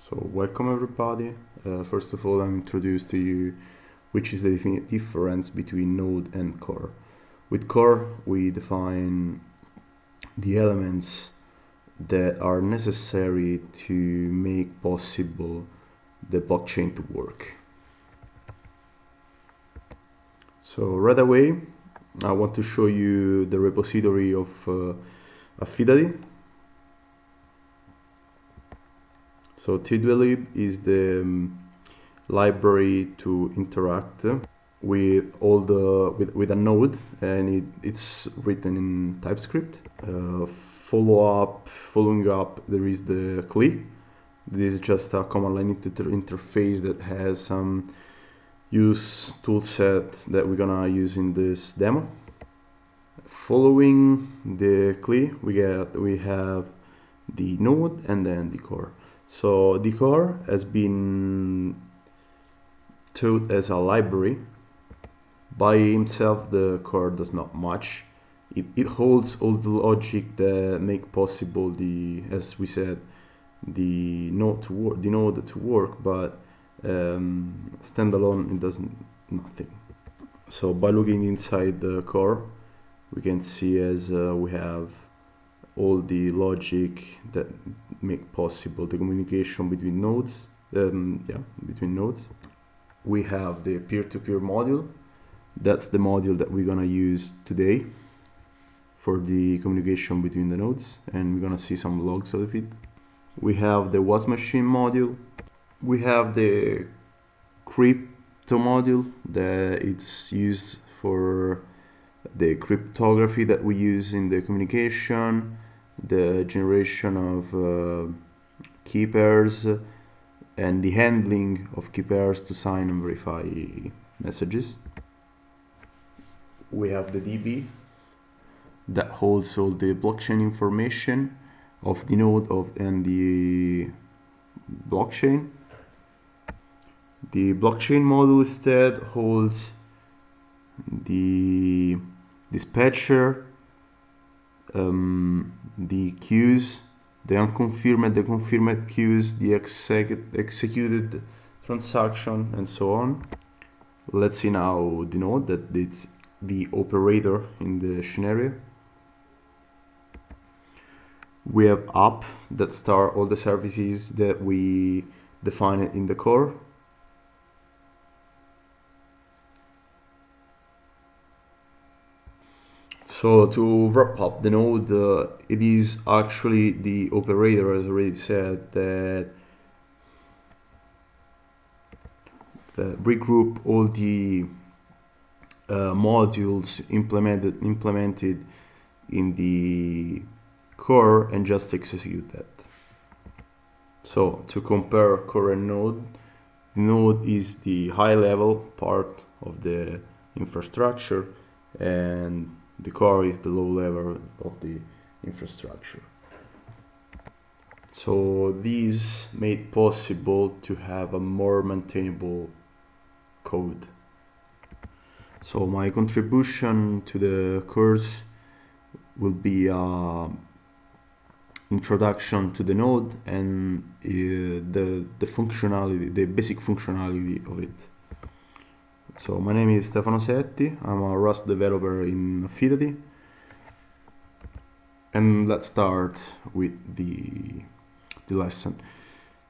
So welcome everybody. First of all, I'm introduced to you which is the difference between node and core. With core, we define the elements that are necessary to make possible the blockchain to work. So right away, I want to show you the repository of Affidaty. So T2Lib is the library to interact with all with a node, and it's written in TypeScript. Following up, there is the CLI. This is just a command line interface that has some use toolset that we're gonna use in this demo. Following the CLI, we have the node and then the core. So the core has been taught as a library. By himself, the core does not much. It holds all the logic that make possible as we said, the node to work, but standalone it does nothing. So by looking inside the core, we can see as we have all the logic that make possible the communication between nodes. Between nodes. We have the peer-to-peer module. That's the module that we're gonna use today for the communication between the nodes, and we're gonna see some logs of it. We have the was machine module. We have the crypto module that it's used for the cryptography that we use in the communication, the generation of key pairs, and the handling of key pairs to sign and verify messages. We have the DB that holds all the blockchain information of the node and the blockchain. The blockchain module instead holds the dispatcher, the queues, the unconfirmed, the confirmed queues, the executed transaction, and so on. Let's see now the node that it's the operator in the scenario. We have app that start all the services that we define in the core. So to wrap up the node, it is actually the operator, as already said, that regroup all the modules implemented in the core and just execute that. So to compare core and node is the high level part of the infrastructure, and the core is the low level of the infrastructure. So these made possible to have a more maintainable code. So my contribution to the course will be introduction to the node and the functionality, the basic functionality of it. So my name is Stefano Setti. I'm a Rust developer in Affidaty. And let's start with the lesson.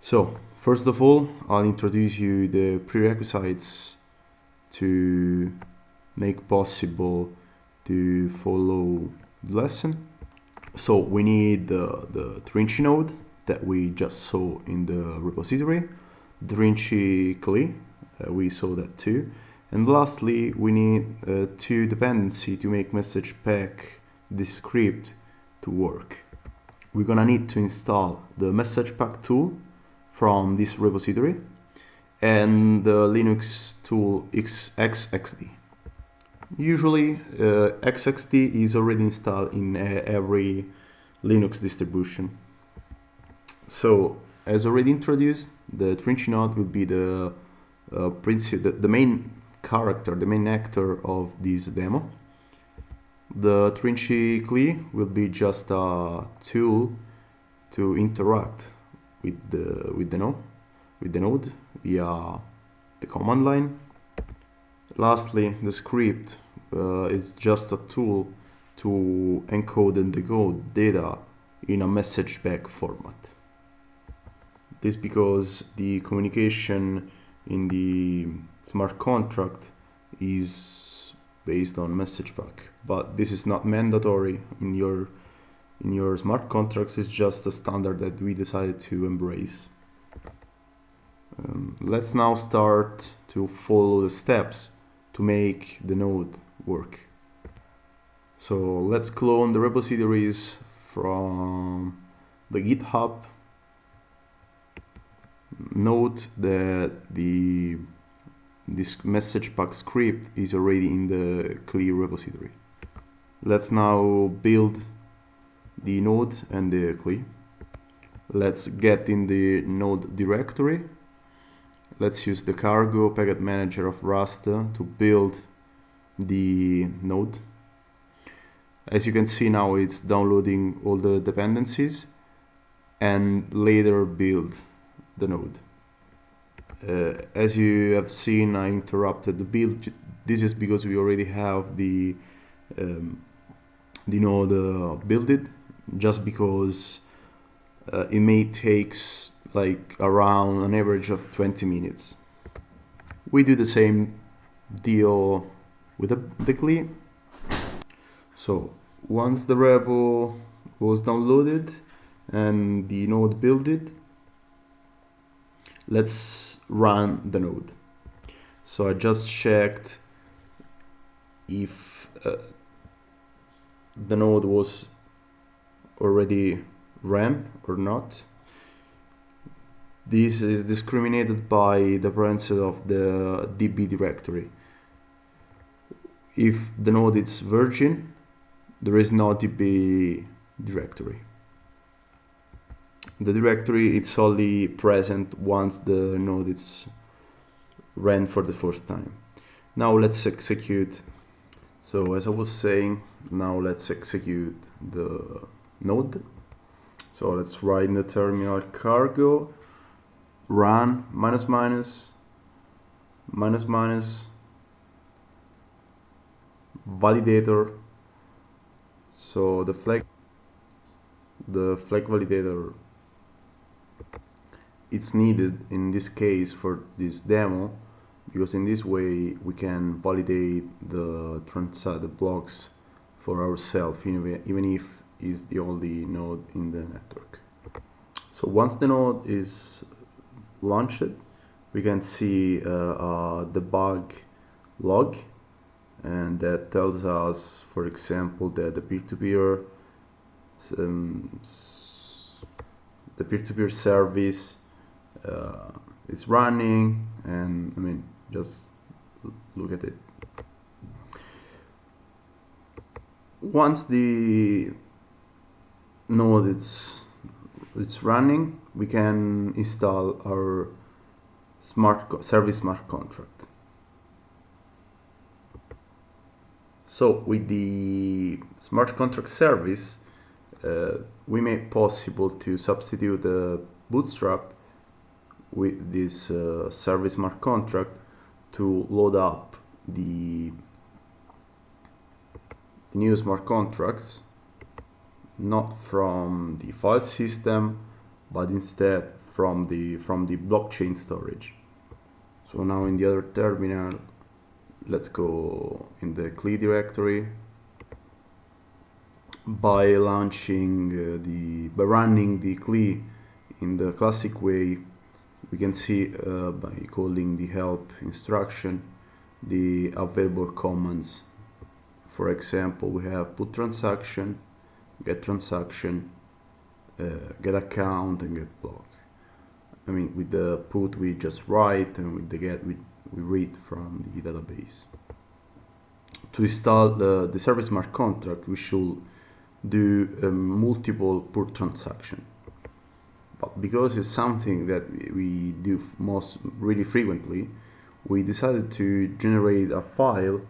So first of all, I'll introduce you the prerequisites to make possible to follow the lesson. So we need the T.R.I.N.C.I node that we just saw in the repository, the T.R.I.N.C.I CLI, we saw that too. And lastly, we need two dependency to make message pack this script to work. We're gonna need to install the message pack tool from this repository and the Linux tool XXD. Usually XXD is already installed in every Linux distribution. So as already introduced, the T.R.I.N.C.I node will be the main character, the main actor of this demo. The T.R.I.N.C.I CLI will be just a tool to interact the node via the command line. Lastly, the script is just a tool to encode and decode data in a message back format. This because the communication in the smart contract is based on message back, but this is not mandatory in your smart contracts. It's just a standard that we decided to embrace. Let's now start to follow the steps to make the node work. So let's clone the repositories from the GitHub. Note that this message pack script is already in the clear repository. Let's now build the node and the CLI. Let's get in the node directory. Let's use the cargo packet manager of Rust to build the node. As you can see now, it's downloading all the dependencies and later build the node. As you have seen, I interrupted the build. This is because we already have the node built, just because it may takes like around an average of 20 minutes. We do the same deal with the CLI. So once the repo was downloaded and the node built, let's run the node. So I just checked if the node was already ran or not. This is discriminated by the parentheses of the DB directory. If the node is virgin, there is no DB directory. The directory is only present once the node is ran for the first time. Now let's execute. So as I was saying, now let's execute the node. So let's write in the terminal cargo run ---- validator. So the flag validator, it's needed in this case for this demo, because in this way we can validate the blocks for ourselves, even if it's the only node in the network. So once the node is launched, we can see the bug log, and that tells us, for example, that the peer-to-peer service is running, and I mean, just look at it. Once the node is running, we can install our service smart contract. So with the smart contract service, we made possible to substitute the bootstrap with this service smart contract to load up the new smart contracts, not from the file system, but instead from the blockchain storage. So now in the other terminal, let's go in the CLI directory. By running the CLI in the classic way, we can see by calling the help instruction the available commands. For example, we have put transaction, get transaction, get account, and get block. I mean, with the put we just write, and with the get we read from the database. To install the service smart contract, we should do multiple put transaction. But because it's something that we do really frequently, we decided to generate a file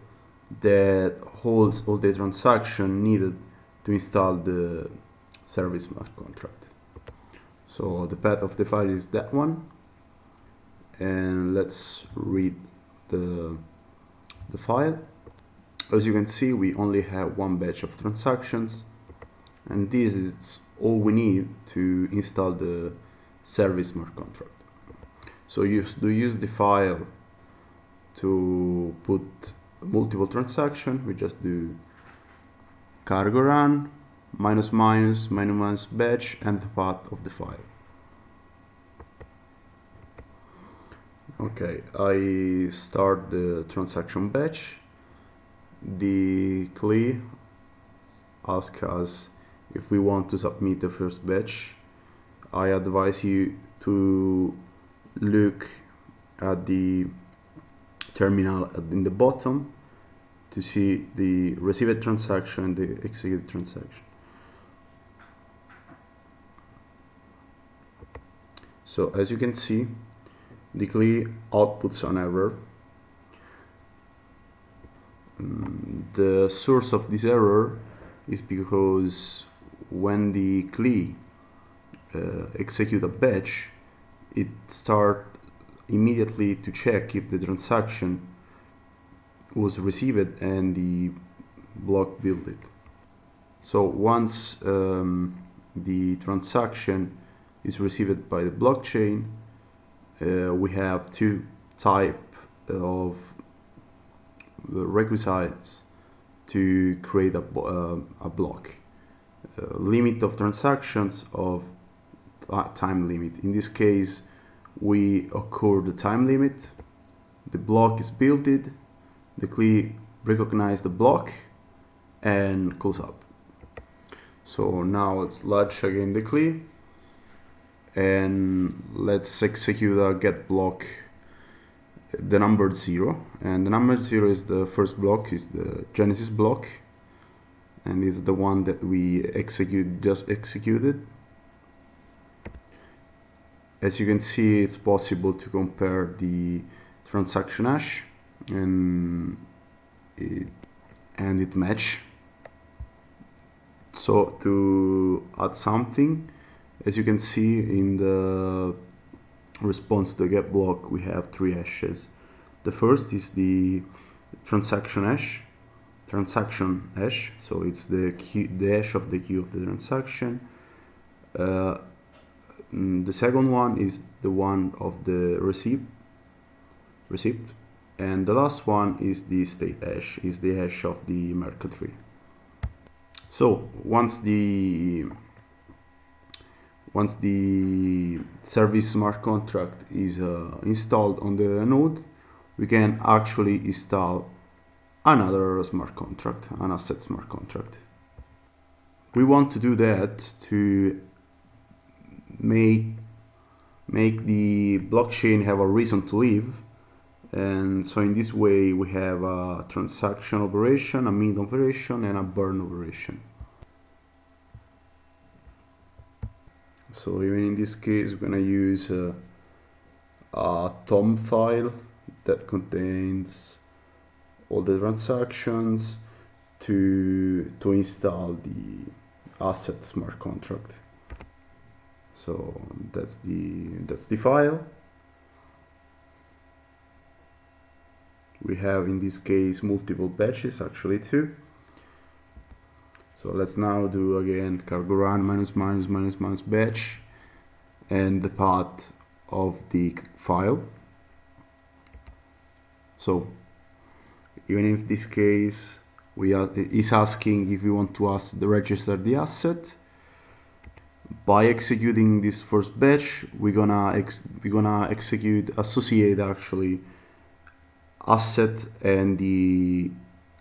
that holds all the transaction needed to install the service smart contract. So the path of the file is that one, and let's read the file. As you can see, we only have one batch of transactions, and this is all we need to install the service smart contract. So use the file to put multiple transactions. We just do cargo run ---- batch and the path of the file. Okay, I start the transaction batch. The CLI asks us if we want to submit the first batch. I advise you to look at the terminal in the bottom to see the received transaction and the executed transaction. So as you can see, the CLI outputs an error. The source of this error is because when the CLI execute a batch, it starts immediately to check if the transaction was received and the block built it. So once the transaction is received by the blockchain, we have two types of requisites to create a block. Limit of transactions of time limit. In this case, we occur the time limit, the block is built, the CLI recognize the block and close up. So now let's launch again the CLI and let's execute a get block, the number 0, and the number 0 is the first block, is the Genesis block, and is the one that we just executed. As you can see, it's possible to compare the transaction hash and it match. So to add something, as you can see in the response to the get block, we have 3 hashes. The first is the transaction hash, so it's the hash of the queue of the transaction. The second one is the one of the receipt, and the last one is the state hash, is the hash of the Merkle tree. So once the service smart contract is installed on the node, we can actually install another smart contract, an asset smart contract. We want to do that to make the blockchain have a reason to live, and so in this way we have a transaction operation, a mint operation, and a burn operation. So even in this case, we're gonna use a TOM file that contains all the transactions to install the asset smart contract. So that's the file. We have in this case multiple batches, actually 2. So let's now do again cargo run ---- batch and the path of the file. So even in this case, is asking if we want to register the asset. By executing this first batch, we're gonna associate actually asset and the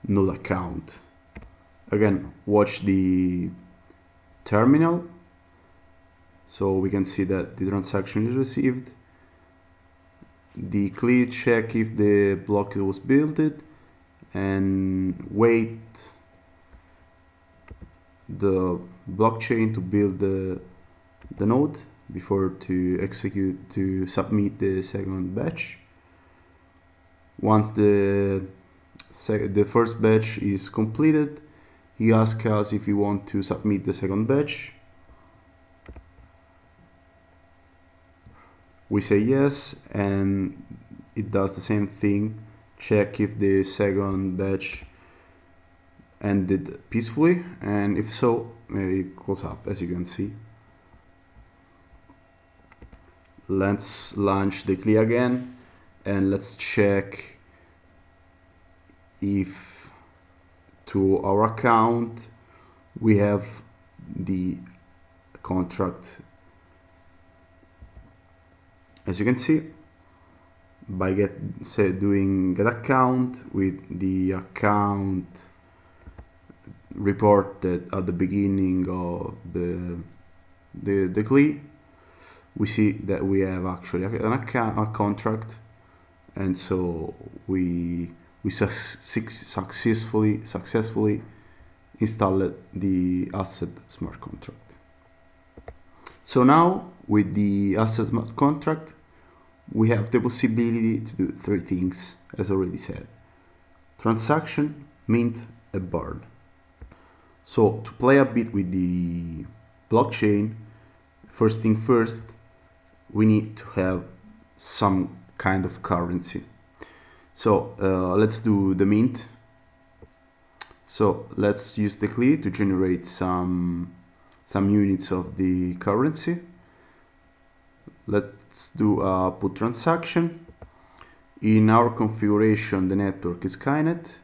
node account. Again, watch the terminal, so we can see that the transaction is received. The CLI check if the block was built and wait the blockchain to build the node before to submit the second batch. Once the first batch is completed, he asks us if we want to submit the second batch. we say yes, and it does the same thing. Check if the second batch ended peacefully, and if so, it close up, as you can see. Let's launch the CLI again, and let's check if to our account we have the contract. As you can see, by doing get account with the account reported at the beginning of the CLI, we see that we have actually a contract, and so we successfully installed the asset smart contract. So now with the asset smart contract, we have the possibility to do three things, as already said: transaction, mint, and burn. So to play a bit with the blockchain, first thing first, we need to have some kind of currency. So let's do the mint. So let's use the CLI to generate some units of the currency. Let's do a put transaction. In our configuration, the network is Skynet.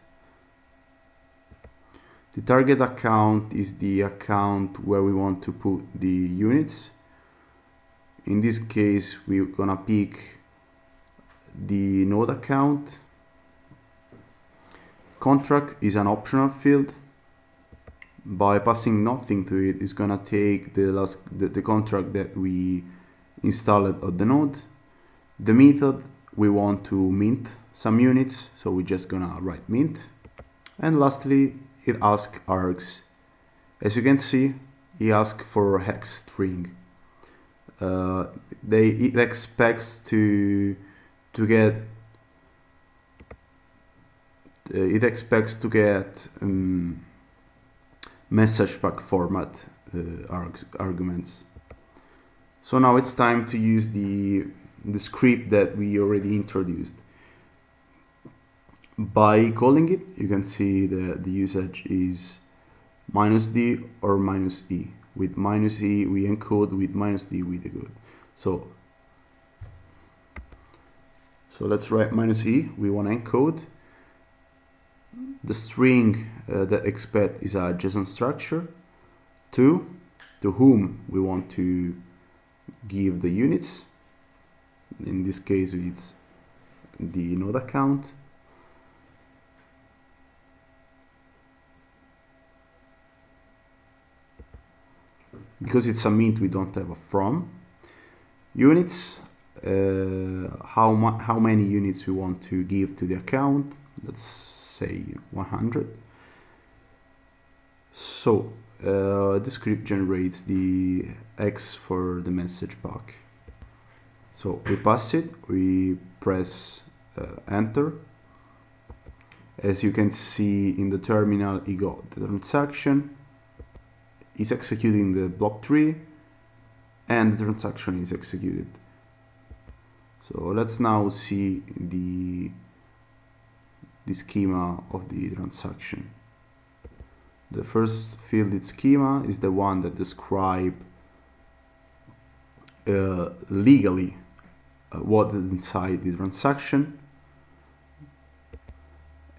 The target account is the account where we want to put the units. In this case, we're gonna pick the node account. Contract is an optional field. By passing nothing to it, it's gonna take the contract that we installed on the node. The method, we want to mint some units, so we're just gonna write mint. And lastly, it asks args. As you can see, it asks for hex string. It expects to get message pack format arguments. So now it's time to use the script that we already introduced. By calling it, you can see that the usage is -d or -e. With -e we encode, with -d we decode. So let's write -e. We want to encode. The string that expect is a JSON structure. To whom we want to give the units. In this case, it's the node account. Because it's a mint, we don't have a from. Units, how many units we want to give to the account. Let's say 100. So the script generates the X for the message pack. So we pass it, we press enter. As you can see in the terminal, it got the transaction. Is executing the block tree, and the transaction is executed. So let's now see the schema of the transaction. The first field in schema is the one that describes legally what is inside the transaction,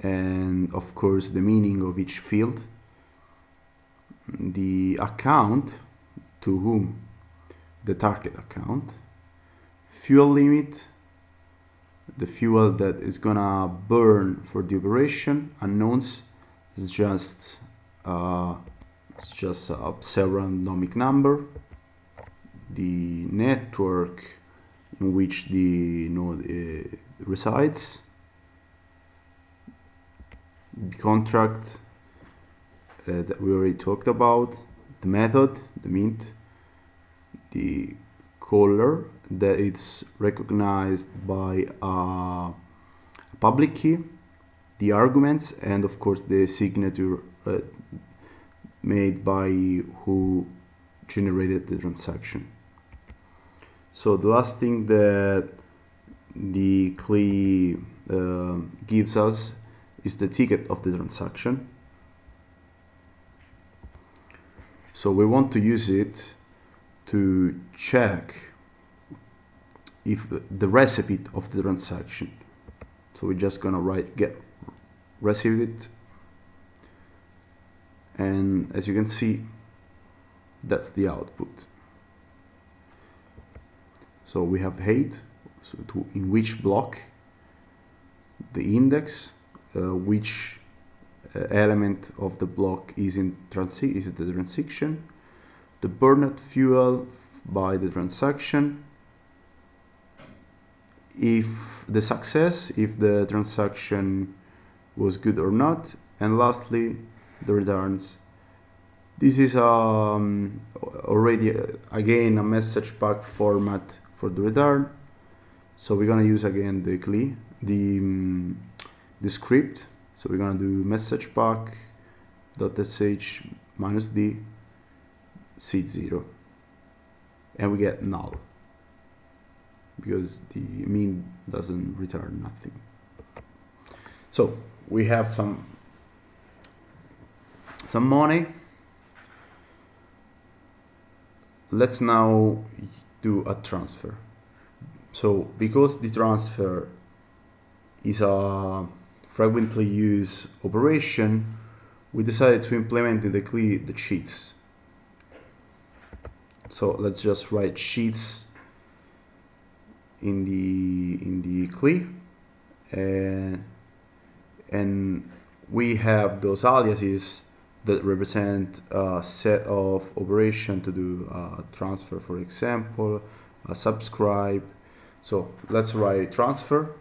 and of course the meaning of each field. The account, to whom, the target account, fuel limit, the fuel that is gonna burn for the operation, unknowns is just a pseudorandom number, the network in which the node resides, the contract that we already talked about, the method, the mint, the caller that it's recognized by a public key, the arguments, and of course the signature made by who generated the transaction. So the last thing that the CLI gives us is the ticket of the transaction. So we want to use it to check if the receipt of the transaction. So we're just gonna write get receipt, and as you can see, that's the output. So we have 8, so in which block, the index, which element of the block is the transaction, the burned fuel by the transaction, if the success, if the transaction was good or not, and lastly the returns. This is already again a message pack format for the return. So we're gonna use again the CLI, the script. So we're gonna do message pack.sh -d seed0, and we get null because the mean doesn't return nothing. So we have some money. Let's now do a transfer. So because the transfer is a frequently used operation, we decided to implement in the CLI the cheats. So let's just write cheats in the CLI, and we have those aliases that represent a set of operation to do a transfer, for example, a subscribe. So let's write transfer.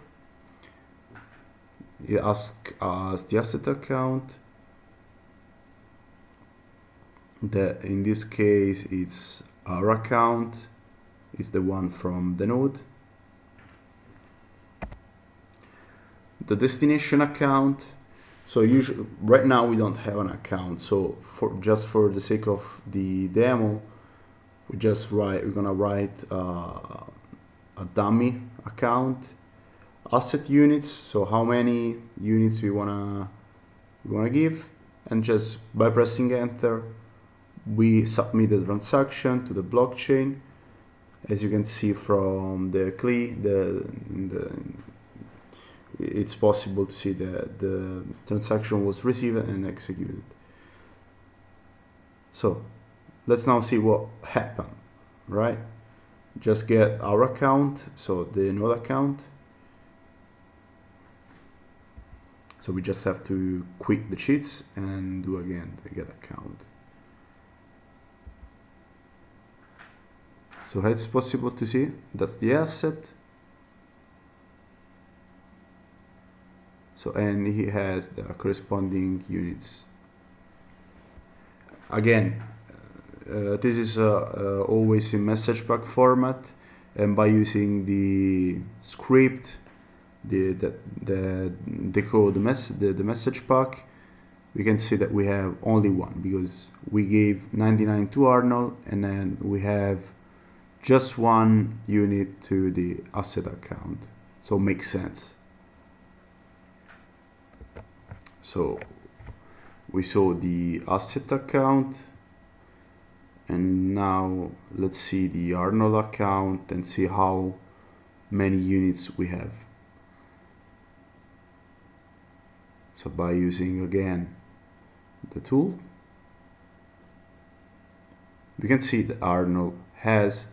It asks us the asset account. That in this case it's our account, is the one from the node. The destination account. So usually, right now we don't have an account. So just for the sake of the demo, we're gonna write a dummy account, asset units. So how many units we wanna give, and just by pressing enter, we submit the transaction to the blockchain. As you can see from the CLI, it's possible to see that the transaction was received and executed. So let's now see what happened, right? Just get our account, so the node account. So we just have to quit the cheats and do again the get account. So it's possible to see that's the asset. So, and he has the corresponding units. Again, this is always in message pack format, and by using the script, the code, the message pack, we can see that we have only one, because we gave 99 to Arnold, and then we have just one unit to the asset account. So it makes sense. So we saw the asset account, and now let's see the Arnold account and see how many units we have. So by using again the tool, we can see that Arnold has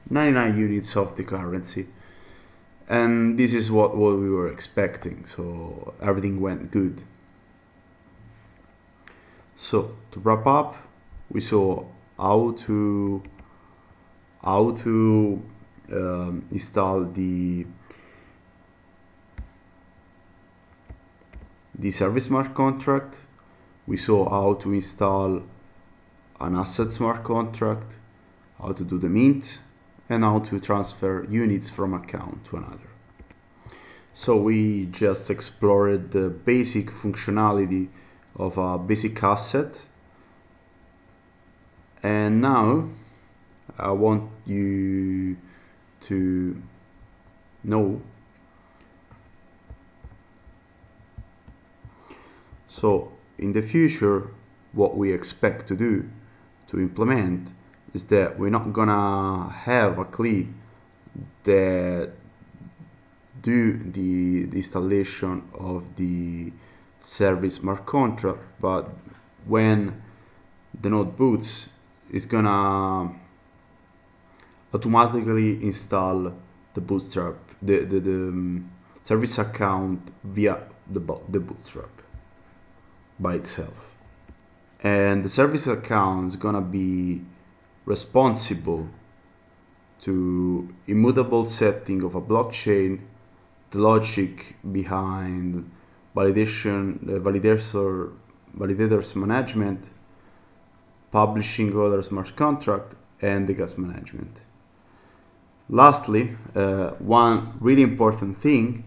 99 units of the currency, and this is what we were expecting. So everything went good. So to wrap up, we saw how to install the service smart contract. We saw how to install an asset smart contract, how to do the mint, and how to transfer units from account to another. So we just explored the basic functionality of a basic asset, and now I want you to know. So in the future, what we expect to do, to implement, is that we're not gonna have a key that do the installation of the service smart contract, but when the node boots, it's gonna automatically install the bootstrap, the service account via the bootstrap by itself. And the service account is gonna be responsible to immutable setting of a blockchain, the logic behind validators management, publishing other smart contract, and the gas management. Lastly, one really important thing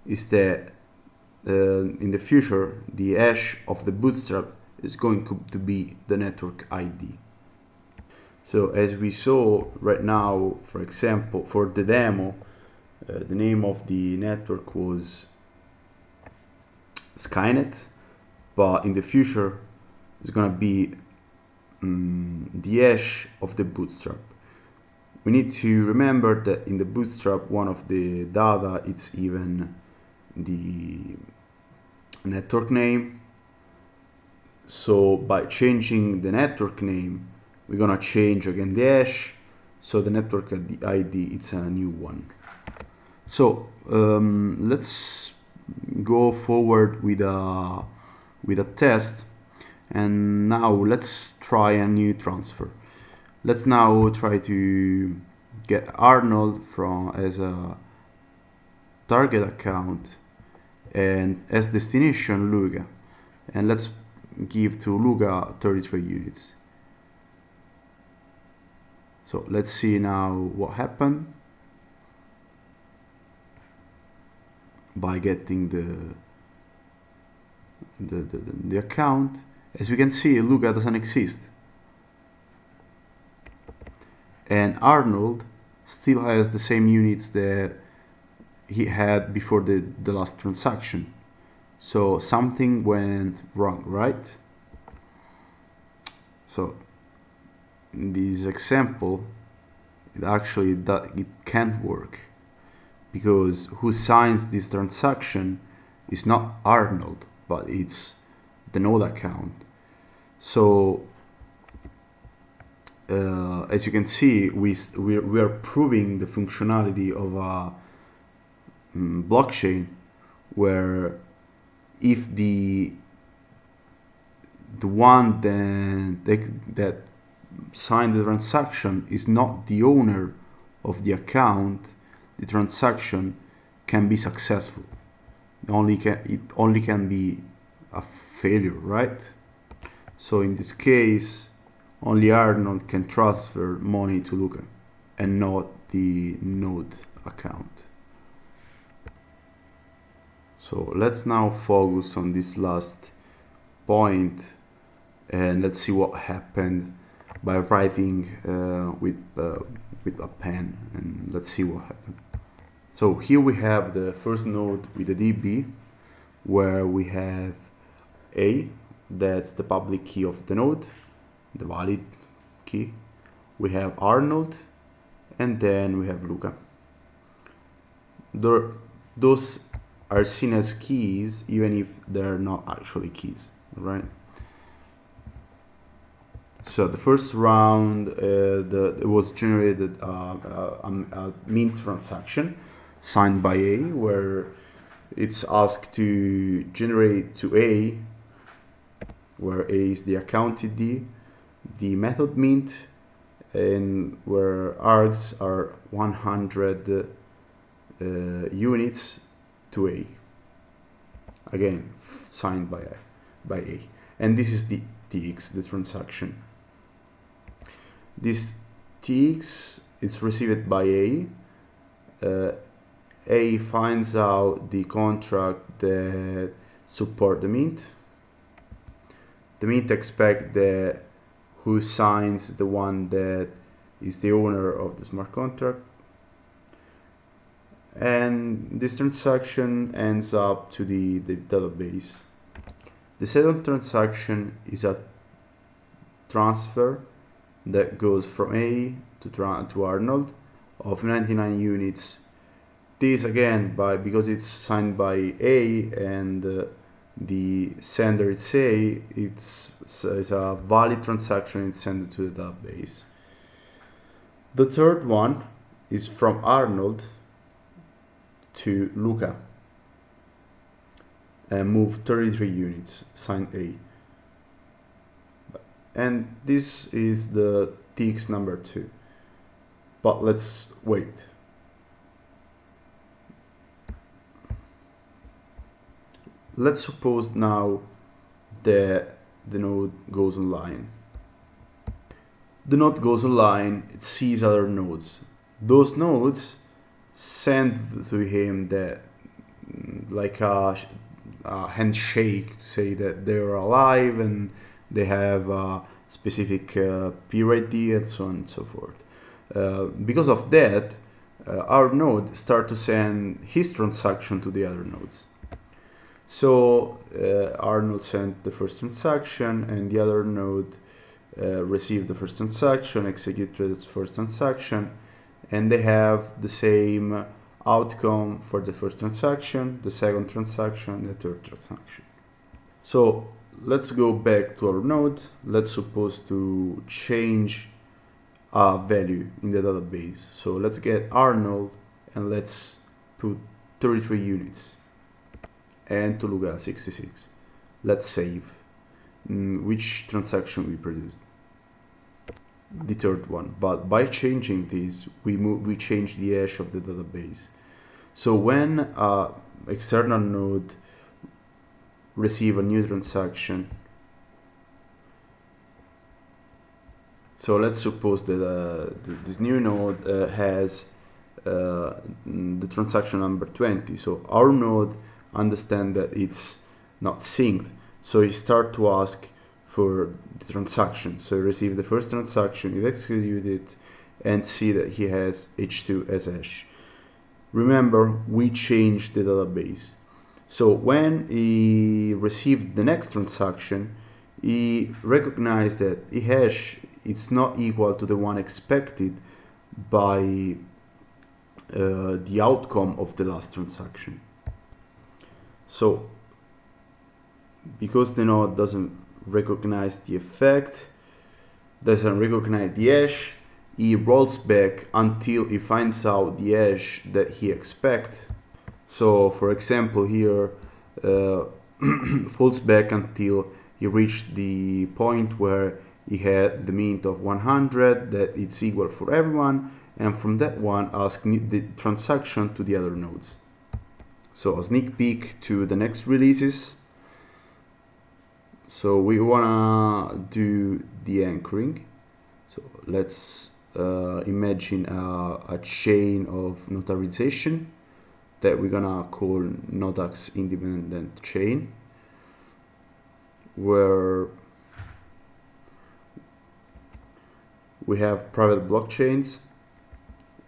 is that in the future, the hash of the bootstrap is going to be the network ID. So as we saw right now, for example, for the demo, the name of the network was Skynet, but in the future it's gonna be the hash of the bootstrap. We need to remember that in the bootstrap, one of the data, it's even the network name. So by changing the network name, we're gonna change again the hash. So the network ID, it's a new one. So let's go forward with a test, and now let's try a new transfer. Let's now try to get Arnold as a target account and as destination Luca, and let's give to Luca 33 units. So let's see now what happened by getting the account. As we can see, Luca doesn't exist, and Arnold still has the same units that he had before the last transaction. So something went wrong, right? So in this example, it can't work, because who signs this transaction is not Arnold, but it's the node account. So as you can see, we are proving the functionality of a blockchain, where if the one that signed the transaction is not the owner of the account, the transaction can be successful. It only can be a failure, right? So in this case, only Arnold can transfer money to Luca and not the node account. So let's now focus on this last point, and let's see what happened by writing with a pen, and let's see what happened. So here we have the first node with the DB, where we have A, that's the public key of the node, the valid key. We have Arnold, and then we have Luca. Those are seen as keys even if they're not actually keys, right? So the first round, it was generated a mint transaction signed by A, where it's asked to generate to A, where A is the account ID, the method mint, and where args are 100 units to A. Again, signed by A. And this is the TX, the transaction. This TX is received by A. A finds out the contract that support the mint. The mint expect that who signs the one that is the owner of the smart contract. and this transaction ends up to the database. The second transaction is a transfer that goes from A to Arnold of 99 units. This again, because it's signed by A and the sender is A, it's a valid transaction. It's sent to the database. The third one is from Arnold to Luca and move 33 units, signed A. And this is the TX number 2. But let's wait. Let's suppose now that the node goes online. The node goes online, it sees other nodes. Those nodes send to him that like a handshake to say that they're alive and they have a specific peer ID and so on and so forth. Because of that, our node start to send his transaction to the other nodes. So our node sent the first transaction and the other node received the first transaction, executed its first transaction, and they have the same outcome for the first transaction, the second transaction, the third transaction. So let's go back to our node. Let's suppose to change a value in the database. So let's get Arnold and let's put 33 units and to Luca 66. Let's save. Which transaction we produced? The third one. But by changing this, we change the hash of the database. So when external node receive a new transaction, so let's suppose that this new node has the transaction number 20. So our node understand that it's not synced, so he start to ask for the transaction. So he receive the first transaction, he execute it, and see that he has H2 as hash. Remember, we changed the database. So when he received the next transaction, he recognized that the hash is not equal to the one expected by the outcome of the last transaction. So because the node doesn't recognize the effect, doesn't recognize the hash, he rolls back until he finds out the hash that he expects. So for example here, falls back until he reached the point where he had the mint of 100, that it's equal for everyone, and from that one ask the transaction to the other nodes. So a sneak peek to the next releases. So we wanna do the anchoring. So let's imagine a chain of notarization that we're gonna call Nodax independent chain, where we have private blockchains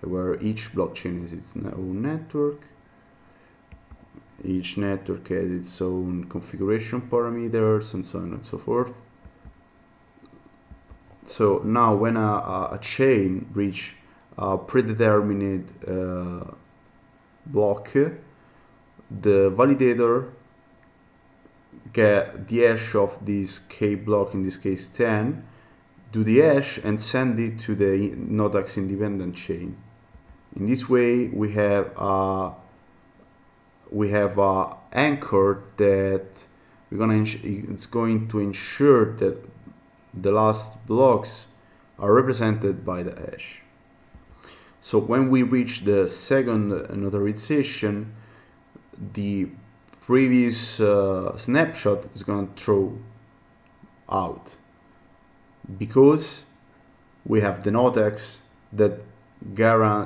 where each blockchain has its own network. Each network has its own configuration parameters and so on and so forth. So now when a chain reach a predetermined block, the validator get the hash of this K block, in this case 10, do the hash and send it to the Nodax independent chain. In this way we have a anchor that it's going to ensure that the last blocks are represented by the hash. So when we reach the second notarization, the previous snapshot is going to throw out, because we have the Nodex that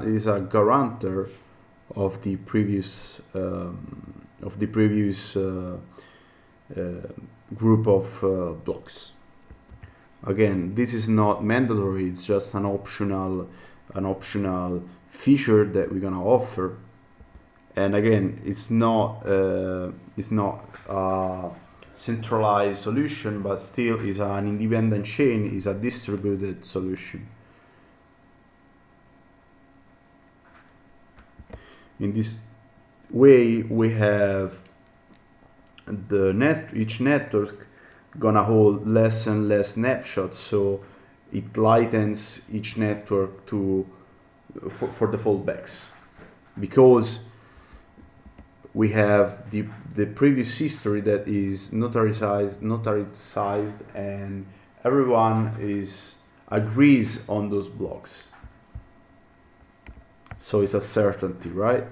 is a guarantor of the previous group of blocks. Again, this is not mandatory; it's just an optional feature that we're gonna offer. And again, it's not a centralized solution, but still is an independent chain, is a distributed solution. In this way, we have each network gonna hold less and less snapshots, so it lightens each network for the fallbacks, because we have the previous history that is notarized, and everyone agrees on those blocks. So it's a certainty, right?